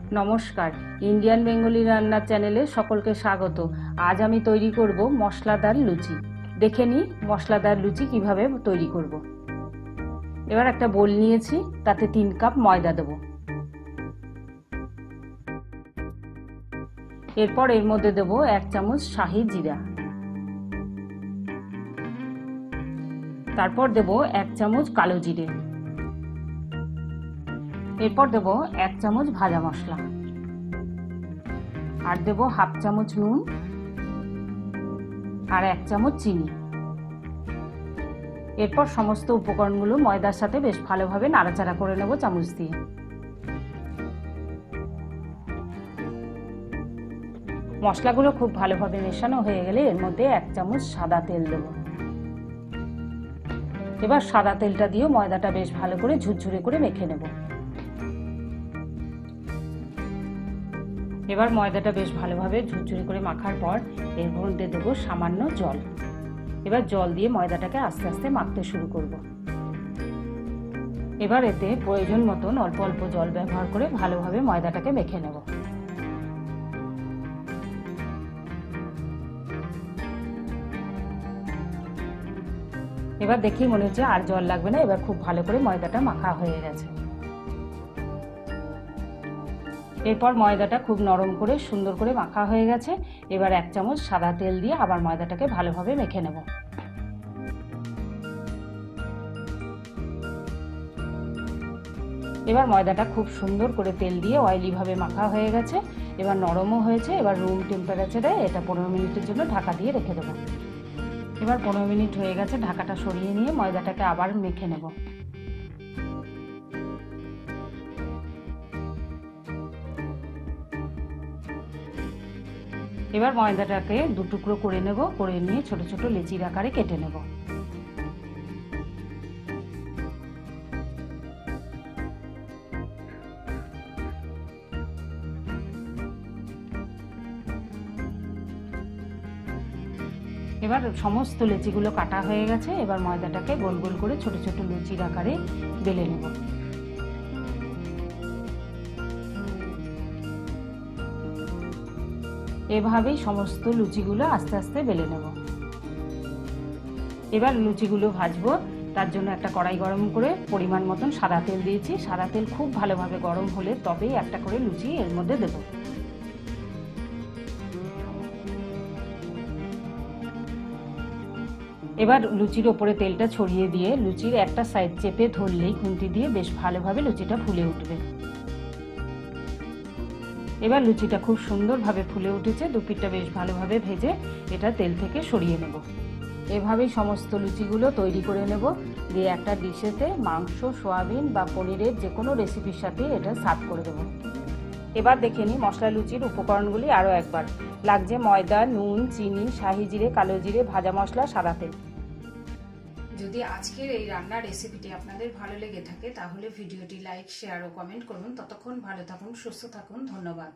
नमस्कार इंडियन बेंगली रान्ना चैनेले सकलके स्वागत। आज आमी तैरी करब मशलादार लुचि। देखे नी मशलादार लुचि किभाबे तैरी करब। एबार एकटा बोल निয়েছি, ताते 3 कप मयदा देব। एरपर एर मध्य देब 1 चामच शाही जीरा, तारपर देब 1 चामच कालो जिरे, एरपर देब 1 चामच भाजा मशला और देब हाफ चामच नुन और 1 चामच चीनी। एरपर समस्त उपकरणगुलो मयदार साथे बेश भालोभाबे नाड़ाचाड़ा करे नेब चामच दिए। मशलागुलो खूब भालोभाबे मेशानो हये गेले एर मध्य 1 चामच सादा तेल देब। एबार सादा तेलटा दिए मयदाटा बेश भालो करे झुरझुरे करे मेखे नेब। एबार मयदाटा बेश भालोभाबे झुरझुरे करे माखार पर एर मध्य देब सामान्य जल। एबार जल दिए मयदाटाके आस्ते आस्ते माखते शुरू करब। एबार एते प्रयोजन मतन अल्प अल्प जल व्यवहार करे भालोभाबे मयदाटाके मेखे नेब। एबार देखी मने हच्छे आर जल लागबे ना। एबार खूब भालो करे मयदाटा माखा हये गेछे। एरपर मयदाटा खूब नरम करे सुंदर करे माखा हये गेछे। एबार 1 चामच सादा तेल दिए आबार मयदाटाके भालोभाबे मेखे नेब। एबार मयदाटा खूब सुंदर करे तेल दिए अयेली भावे माखा हये गेछे। एबार नरमও হয়েছে। एबार रूम टेम्पारेचारे এটা 15 मिनिटेर জন্য ঢাকা দিয়ে রেখে দেব। এবার 15 মিনিট হয়ে গেছে, ঢাকাটা সরিয়ে নিয়ে ময়দাটাকে আবার মেখে নেব। এবার ময়দাটাকে দু টুকরো করে নেব, করে নিয়ে ছোট ছোট লেচির আকারে কেটে নেব। এবার সমস্ত লেচিগুলো কাটা হয়ে গেছে। এবার ময়দাটাকে গোল গোল করে ছোট ছোট লুচির আকারে বেলে নেব। এভাবেই সমস্ত লুচিগুলো আস্তে আস্তে বেলে নেব। এবার লুচিগুলো ভাজবো। তার জন্য একটা কড়াই গরম করে পরিমাণ মতন সাদা তেল দিয়েছি। সাদা তেল খুব ভালোভাবে গরম হলে তবেই একটা করে লুচি এর মধ্যে দেব। এবার লুচির ওপরে তেলটা ছড়িয়ে দিয়ে লুচির একটা সাইড চেপে ধরলেই খুন্তি দিয়ে বেশ ভালোভাবে লুচিটা ফুলে উঠবে। এবার লুচিটা খুব সুন্দরভাবে ফুলে উঠেছে। দুপিঠটা বেশ ভালোভাবে ভেজে এটা তেল থেকে সরিয়ে নেব। এভাবেই সমস্ত লুচিগুলো তৈরি করে নেব। দিয়ে একটা ডিশেতে মাংস, সয়াবিন বা পনিরের যে কোনো রেসিপির সাথে এটা সার্ভ করে দেব। এবার দেখে নিই মশলা লুচির উপকরণগুলি আরও একবার। লাগছে ময়দা, নুন, চিনি, শাহি জিরে, কালো জিরে, ভাজা মশলা, সাদা তেল। যদি আজকের এই রান্নার রেসিপিটি আপনাদের ভালো লেগে থাকে তাহলে ভিডিওটি লাইক, শেয়ার ও কমেন্ট করুন। ততক্ষণ ভালো থাকুন, সুস্থ থাকুন। ধন্যবাদ।